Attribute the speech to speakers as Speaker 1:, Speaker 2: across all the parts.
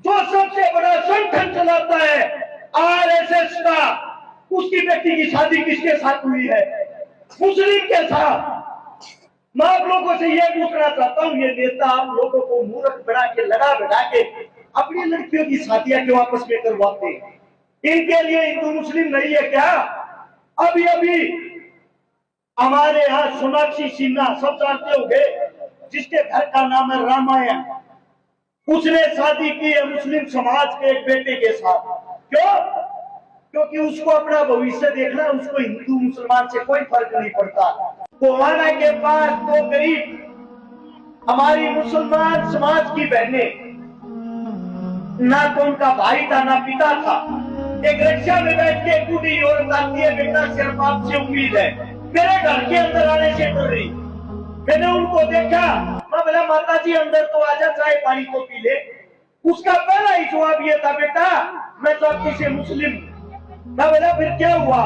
Speaker 1: जो सबसे बड़ा संगठन चलाता है आरएसएस का, उसकी बेटी की शादी किसके साथ हुई है? मुस्लिम के साथ। मैं आप लोगों से यह पूछना चाहता हूं, ये नेता आप लोगों को मूर्ख बना के लड़ा बिठा के अपनी लड़कियों की शादियां क्यों आपस में करवाते हैं? इनके लिए हिंदू मुस्लिम नहीं है क्या? अभी अभी हमारे यहाँ सोनाक्षी सिन्हा, सब जानते होंगे, जिसके घर का नाम है रामायण, उसने शादी की है मुस्लिम समाज के एक बेटे के साथ। क्यों? क्योंकि उसको अपना भविष्य देखना, उसको हिंदू मुसलमान से कोई फर्क नहीं पड़ता। गोवाना के पास दो गरीब हमारी मुसलमान समाज की बहनें, ना तो उनका भाई था ना पिता था, एक रिक्शा में बैठ के बूढ़ी औरत आती है, बेटा सिर्फ आपसे उम्मीद है, मेरे घर के अंदर आने से डर रही। मैंने उनको देखा, मैं बोला माता जी अंदर तो आजा, चाय पानी तो पी ले। उसका पहला ही जवाब ये था, बेटा मैं तो आपकी से मुस्लिम। मैं बोला फिर क्या हुआ?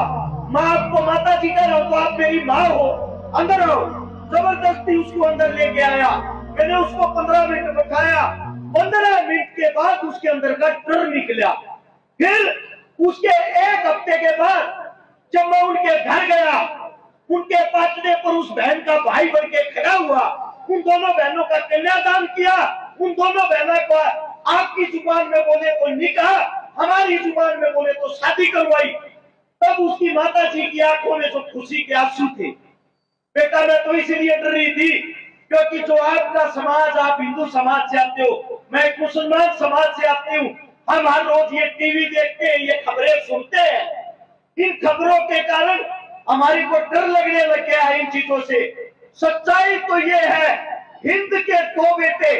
Speaker 1: मैं आपको माता जी कह रहा हूं तो आप मेरी माँ हो, अंदर आओ। जबरदस्ती उसको अंदर लेके आया। मैंने उसको 15 मिनट बैठाया। 15 मिनट के बाद उसके अंदर का डर निकला। फिर उसके एक हफ्ते के बाद जब मैं उनके घर गया, उनके पाटने पर उस बहन का भाई बन के खड़ा हुआ, उन दोनों बहनों का कन्यादान किया, उन दोनों बहनों का आपकी जुबान में बोले तो निकाह, हमारी जुबान में बोले तो शादी करवाई। तब उसकी माता जी की आंखों में जो खुशी के आंसू थे। बेटा मैं तो इसलिए डर रही थी क्योंकि जो आपका समाज, आप हिंदू समाज से आते हो, मैं एक मुसलमान समाज से आती हूँ। हम हर रोज ये टीवी देखते हैं, ये खबरें सुनते हैं। इन खबरों के कारण हमारी को डर लगने लग गया है इन चीजों से। सच्चाई तो ये है, हिंद के दो बेटे,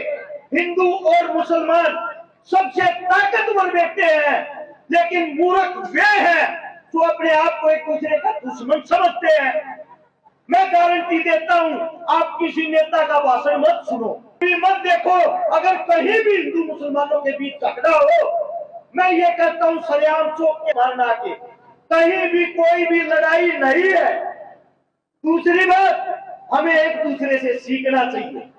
Speaker 1: हिंदू और मुसलमान, सबसे ताकतवर बेटे हैं, लेकिन मूर्ख वे हैं जो अपने आप को एक दूसरे का दुश्मन समझते हैं। मैं गारंटी देता हूं, आप किसी नेता का भाषण मत सुनो, मत देखो। अगर कहीं भी हिंदू मुसलमानों के बीच झगड़ा हो, मैं ये कहता हूं सरेआम चौक के मारना के, कहीं भी कोई भी लड़ाई नहीं है। दूसरी बात, हमें एक दूसरे से सीखना चाहिए।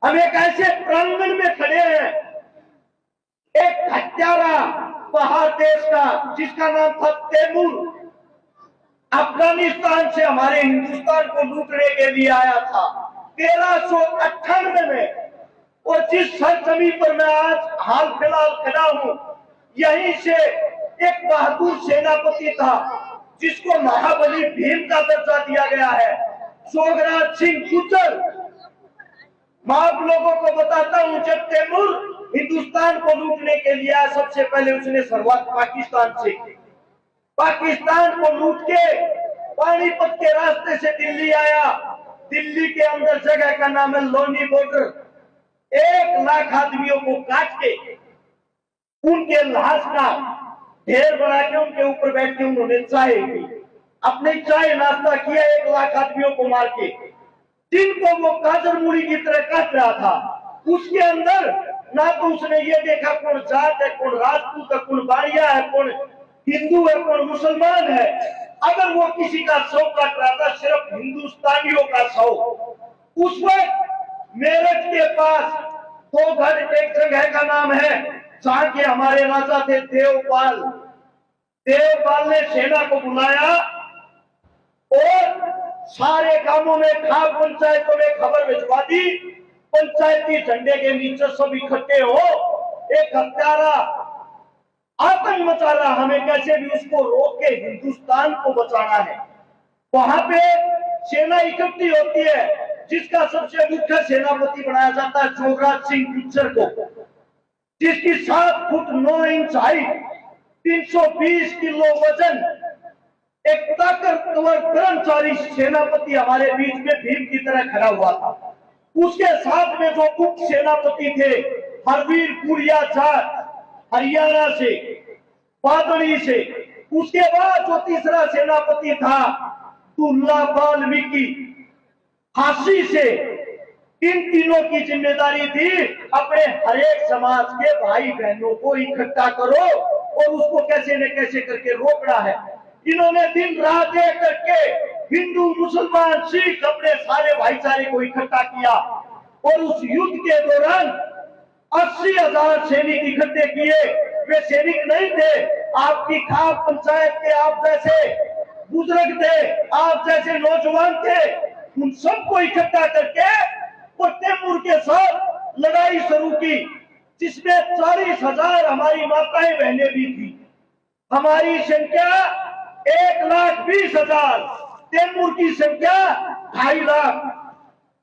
Speaker 1: हम एक ऐसे प्रांगण में खड़े हैं, एक हत्यारा बाहर देश का जिसका नाम था तैमूर, अफगानिस्तान से हमारे हिंदुस्तान को लूटने के लिए आया था 1398 में। और जिस सरजमी पर मैं आज हाल फिलहाल खड़ा हूं, यहीं से एक बहादुर सेनापति था जिसको महाबली भीम का दर्जा दिया गया है, जोगराज सिंह गुर्जर। मैं आप लोगों को बताता हूं, जब तैमूर हिंदुस्तान को लूटने के लिए आया, सबसे पहले उसने शुरुआत पाकिस्तान से की। पाकिस्तान को लूट के पानीपत के रास्ते से दिल्ली आया। दिल्ली के अंदर जगह का नाम है लोनी बॉर्डर। 1 लाख आदमियों को काट के उनके लाश का ढेर बना के उनके ऊपर बैठ के उन्होंने चाय पी, अपने चाय नाश्ता किया 1 लाख आदमियों को मार के, जिनको वो गाजर मूली की तरह काट रहा था। उसके अंदर ना तो उसने ये देखा कौन जाट है, कौन राजपूत है, कौन बारिया है, कौन हिंदू है, कौन मुसलमान है। अगर वो किसी का शव काट रहा था, सिर्फ हिंदुस्तानियों का शव। उस वक्त मेरठ के पास 2 घर, एक जगह का नाम है जहां के हमारे राजा थे देवपाल। देवपाल ने सेना को बुलाया और सारे गांवों में, खाप पंचायतों में खबर भिजवा दी, पंचायती झंडे के नीचे सब इकट्ठे हो, एक हत्यारा आतंक मचा रहा, हमें कैसे भी उसको रोक के हिंदुस्तान को बचाना है। वहां पे सेना इकट्ठी होती है, जिसका सबसे मुख्य सेनापति बनाया जाता है जोगराज सिंह गुर्जर को, जिसकी 7 फुट 9 इंच हाइट, 320 किलो वजन, एक ताकतवर कर्मचारी सेनापति हमारे बीच में भीम की तरह खड़ा हुआ था। उसके साथ में जो उप सेनापति थे, हरवीर पुरिया जाट हरियाणा से, पादड़ी से। उसके बाद जो तीसरा सेनापति था दुल्ला वाल्मीकि फांसी से। इन तीनों की जिम्मेदारी थी अपने हरेक समाज के भाई बहनों को इकट्ठा करो और उसको कैसे न कैसे करके रोकना है। इन्होंने दिन रात एक करके हिंदू मुसलमान सिख अपने सारे भाईचारे को इकट्ठा किया और उस युद्ध के दौरान 80,000 सैनिक इकट्ठे किए। वे सैनिक नहीं थे, आपकी खाप पंचायत के आप जैसे बुजुर्ग थे, आप जैसे नौजवान थे। उन सबको इकट्ठा करके वो तैमूर के साथ लड़ाई शुरू की, जिसमें 40,000 हमारी माताएं बहनें भी थी। हमारी संख्या 1,20,000, तैमूर की संख्या 2.5 लाख।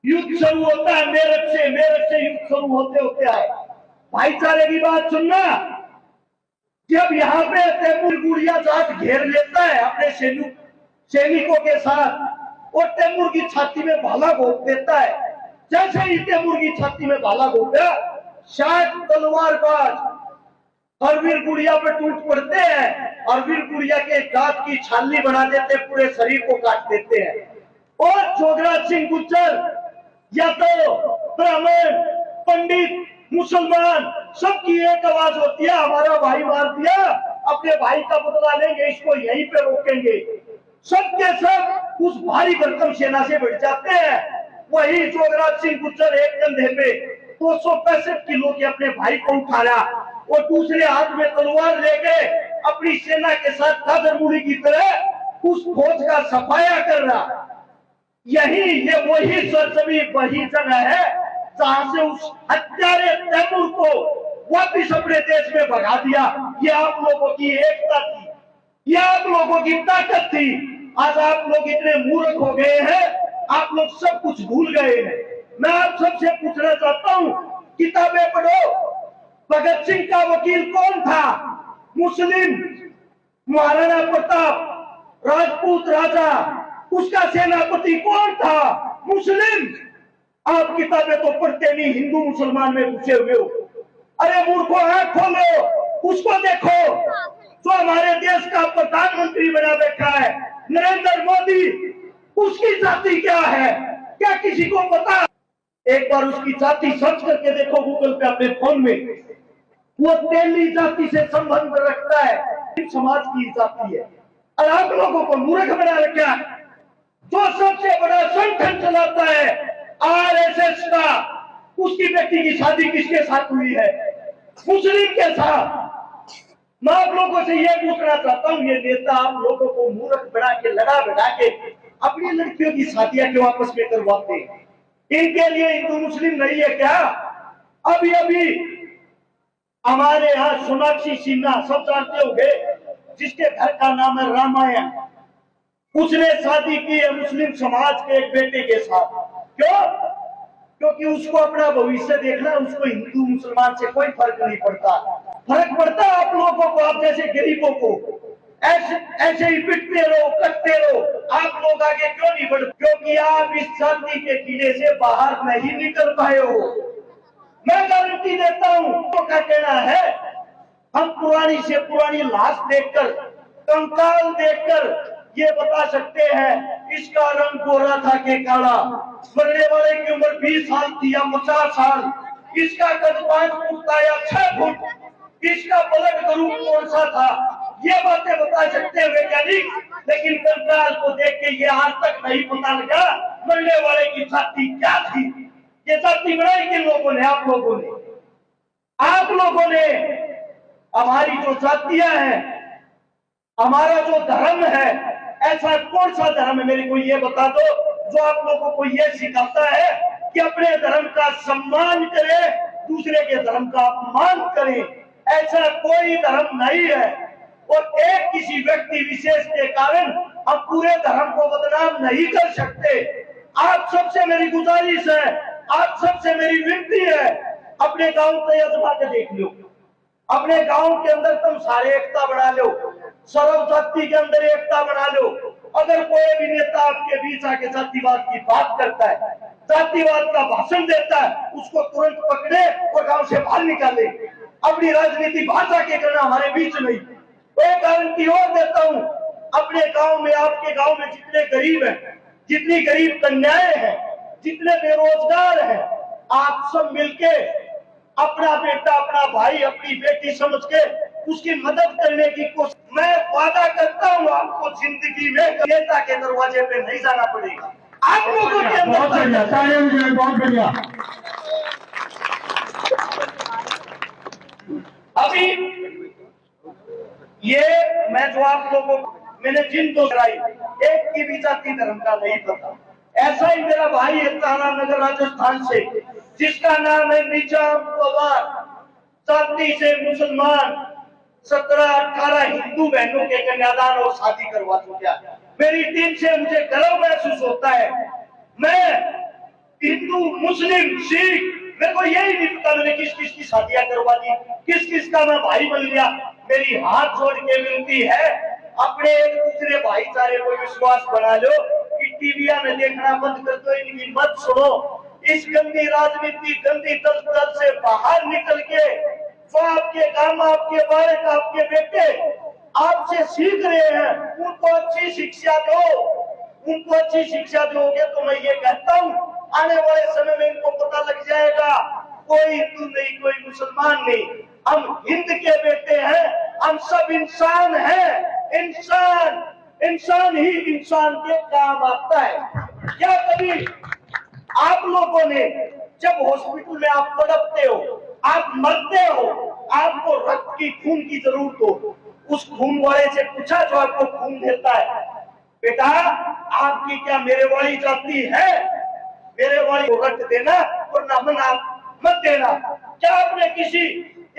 Speaker 1: युद्ध शुरू होता है मेरठ से युद्ध शुरू होते होते आए। भाईचारे की बात सुनना, जब यहाँ पे तैमूर गुड़िया जाट घेर लेता है अपने सैनिकों के साथ और तैमूर की छाती में भाला घोंप देता है। जैसे ही तैमूर की छाती में भाला घोंपा, 60 तलवारबाज हरवीर गुड़िया पर टूट पड़ते हैं। हरवीर गुड़िया के दांत की छाली बना देते, पूरे शरीर को काट देते हैं। और जोगराज सिंह गुज्जर या तो ब्राह्मण, पंडित, मुसलमान, सबकी एक आवाज होती है, हमारा भाई मार दिया, अपने भाई का बदला लेंगे, इसको यहीं पे रोकेंगे। सबके सब उस भारी भरकम सेना से बढ़ जाते हैं। वही जोगराज सिंह गुज्जर एक कंधे पे 265 किलो के अपने भाई को उठाया और दूसरे हाथ में तलवार लेके अपनी सेना के साथ कादरमुड़ी की तरह उस फौज का सफाया कर रहा। यही ये वही सरजमी, वही जगह है जहां से उस हत्यारे तैमूर को वापिस अपने देश में भगा दिया। ये आप लोगों की एकता थी, ये आप लोगों की ताकत थी। आज आप लोग इतने मूर्ख हो गए हैं, आप लोग सब कुछ भूल गए हैं। मैं आप सबसे पूछना चाहता हूँ, किताबें पढ़ो। भगत सिंह का वकील कौन था? मुस्लिम। महाराणा प्रताप राजपूत राजा, उसका सेनापति कौन था? मुस्लिम। आप किताबें तो पढ़ते नहीं, हिंदू मुसलमान में घुसे हुए हो। अरे मूर्खों, आंख खोलो, उसको देखो जो हमारे देश का प्रधानमंत्री बना बैठा है, नरेंद्र मोदी। उसकी जाति क्या है? क्या किसी को पता? एक बार उसकी जाति सर्च करके देखो गूगल पे, अपने फोन में। वो तेली जाति से संबंध रखता है, समाज की जाति है। और आप लोगों को मूर्ख बना रखा है। जो सबसे बड़ा संगठन चलाता है आरएसएस का, उसकी बेटी की शादी किसके साथ हुई है? मुस्लिम के साथ। मैं आप लोगों से यह पूछना चाहता हूँ, ये नेता आप लोगों को मूर्ख बना के, लड़ा बढ़ा के अपनी लड़कियों की शादियां क्यों आपस में करवाते हैं? इनके लिए हिंदू मुस्लिम नहीं है क्या? अभी अभी हमारे यहाँ सोनाक्षी सिन्हा, सब जानते होंगे, जिसके घर का नाम है रामायण, उसने शादी की है मुस्लिम समाज के एक बेटे के साथ। क्यों? क्योंकि उसको अपना भविष्य देखना, उसको हिंदू मुसलमान से कोई फर्क नहीं पड़ता। फर्क पड़ता आप लोगों को, आप जैसे गरीबों को। ऐसे ही पिटते रहो, कटते रहो। आप लोग आगे क्यों नहीं बढ़ते? क्योंकि आप इस शांति के किले से बाहर नहीं निकल पाए हो। मैं गारंटी देता हूँ। तो क्या कहना है, हम पुरानी से पुरानी लाश देखकर, कंकाल देखकर ये बता सकते हैं इसका रंग गोरा था कि काला, मरने वाले की उम्र 20 साल थी या 50 साल, इसका कद 5 फुट था या 6 फुट, इसका ब्लड ग्रुप कौन सा था, ये बातें बता सकते हैं वैज्ञानिक। लेकिन कंकाल को देख के ये आज तक नहीं पता लगा मरने वाले की जाति क्या थी। ये जाति बनाई किन लोगों ने? आप लोगों ने। आप लोगों ने। हमारी जो जातियां हैं, हमारा जो धर्म है, ऐसा कौन सा धर्म है, मेरे को ये बता दो, जो आप लोगों को ये सिखाता है कि अपने धर्म का सम्मान करें, दूसरे के धर्म का अपमान करें? ऐसा कोई धर्म नहीं है। और एक किसी व्यक्ति विशेष के कारण हम पूरे धर्म को बदनाम नहीं कर सकते। आप सबसे मेरी गुजारिश है, आप सबसे मेरी विनती है, अपने गांव को आजमा के देख लो। अपने गांव के अंदर तुम सारे एकता बना लो, सर्व जाति के अंदर एकता बना लो। अगर कोई भी नेता आपके बीच आके जातिवाद की बात करता है, जातिवाद का भाषण देता है, उसको तुरंत पकड़े और गांव से बाहर निकाले। अपनी राजनीति भाषा के करना हमारे बीच नहीं। एक गारंटी और देता हूं, अपने गांव में, आपके गांव में जितने गरीब हैं, जितनी गरीब कन्याएं हैं, जितने बेरोजगार हैं, आप सब मिलके अपना बेटा, अपना भाई, अपनी बेटी समझ के उसकी मदद करने की कोशिश। मैं वादा करता हूँ आपको जिंदगी में नेता के दरवाजे पे नहीं जाना पड़ेगा। आप लोगों के अंदर
Speaker 2: बहुत बढ़िया।
Speaker 1: अभी ये मैं जो आप लोगों मैंने जिन दो कराई, एक की भी जाति धर्म का नहीं पता। ऐसा ही मेरा भाई है तारा नगर राजस्थान से, जिसका नाम है निजाम पवार, जाति से मुसलमान, 17-18 हिंदू बहनों के कन्यादान और शादी करवा चुका। मेरी टीम से मुझे गर्व महसूस होता है। मैं हिंदू, मुस्लिम, सिख, मेरे को यही नहीं पता मैंने किस किस की शादियां करवा दी, किस किस का मैं भाई बन लिया। मेरी हाथ जोड़ के विनती है, अपने एक दूसरे भाईचारे को विश्वास बना लो कि टीविया में देखना बंद कर दो, इनकी मत सुनो। इस गंदी राजनीति, गंदी दलदल से बाहर निकल के जो आपके काम, आपके बालक, आपके बेटे आपसे सीख रहे हैं, उनको अच्छी शिक्षा दो। उनको अच्छी शिक्षा दोगे तो मैं ये कहता हूँ आने वाले समय में इनको पता लग जाएगा कोई हिंदू नहीं, कोई मुसलमान नहीं, हम हिंद के बेटे हैं, हम सब इंसान हैं। इंसान ही इंसान के काम आता है। क्या कभी आप लोगों ने जब हॉस्पिटल में आप तड़पते हो, आप मरते हो, आपको रक्त की, खून की जरूरत हो, उस खून वाले से पूछा जो आपको खून देता है, बेटा आपकी क्या मेरे वाली जाति है, मेरे वाली को रक्त देना वरना मना मत देना। क्या आपने किसी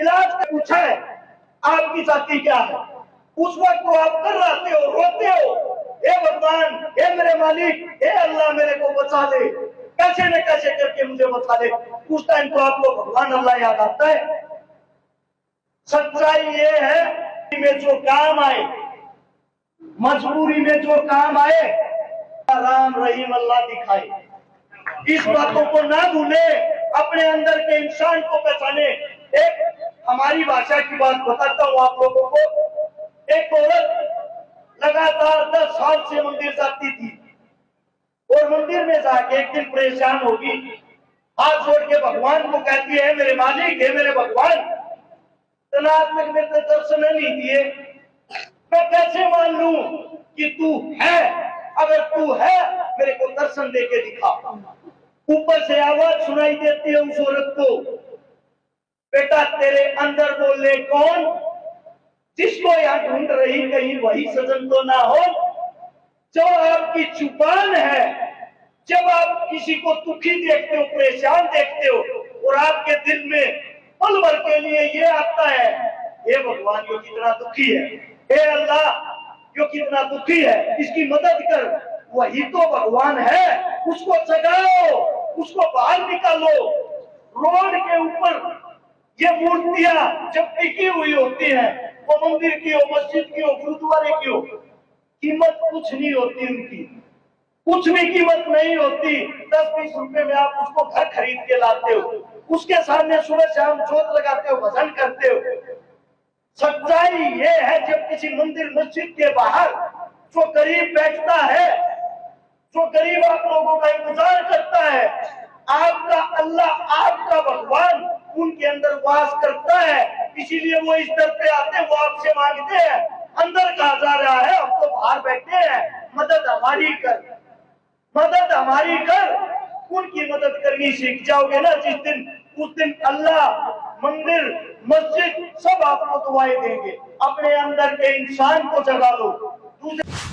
Speaker 1: इलाज का पूछा है आपकी जाति क्या है? उस वक्त तो आप कर रहते हो, रोते हो, हे भगवान, हे मेरे मालिक, हे अल्लाह मेरे को बचा ले, कैसे न कैसे करके मुझे बचा ले। उस टाइम तो आपको भगवान अल्लाह याद आता है। सच्चाई ये है में जो काम आए, मजबूरी में जो काम आए, राम रहीम अल्लाह दिखाए। इस बातों को ना भूले, अपने अंदर के इंसान को पहचाने। एक हमारी भाषा की बात बताता हूँ आप लोगों को। एक औरत लगातार 10 साल से मंदिर जाती थी और मंदिर में जाके एक दिन परेशान होगी, हाथ जोड़ के भगवान को कहती है, मेरे मालिक, हे मेरे भगवान, आज तक मेरे को दर्शन नहीं दिए, मैं कैसे मान लूं कि तू है? अगर तू है मेरे को दर्शन दे के दिखा। ऊपर से आवाज सुनाई देती है उस औरत को, बेटा तेरे अंदर बोले कौन? जिसको यहाँ ढूंढ रही कहीं वही सजन तो ना हो। जो आपकी जुबान है, जब आप किसी को दुखी देखते हो, परेशान देखते हो और आपके दिल में पल भर के लिए ये आता है, हे भगवान यो कितना दुखी है, हे अल्लाह यो कितना दुखी है, इसकी मदद कर, वही तो भगवान है। उसको जगाओ, उसको बाहर निकालो। रोड के ऊपर ये मूर्तियां जब टिकी हुई होती हैं, वो मंदिर की हो, मस्जिद की हो, गुरुद्वारे की हो, कीमत कुछ नहीं होती उनकी, कुछ भी कीमत नहीं होती। 10-20 रुपए में आप उसको घर खरीद के लाते हो, उसके सामने सुबह शाम जोत लगाते हो, भजन करते हो। सच्चाई ये है, जब किसी मंदिर मस्जिद के बाहर जो गरीब बैठता है, जो गरीब आप लोगों का इंतजार करता है, आपका अल्लाह, आपका भगवान उनके अंदर वास करता है। इसीलिए वो इस दर पे आते हैं, वो आपसे मांगते हैं, अंदर कहा जा रहा है, हम तो बाहर बैठे हैं, मदद हमारी कर, मदद हमारी कर। उनकी मदद करनी सीख जाओगे ना जिस दिन, उस दिन अल्लाह, मंदिर, मस्जिद सब आपको दुआएं देंगे। अपने अंदर के इंसान को जगा लो। दूसरे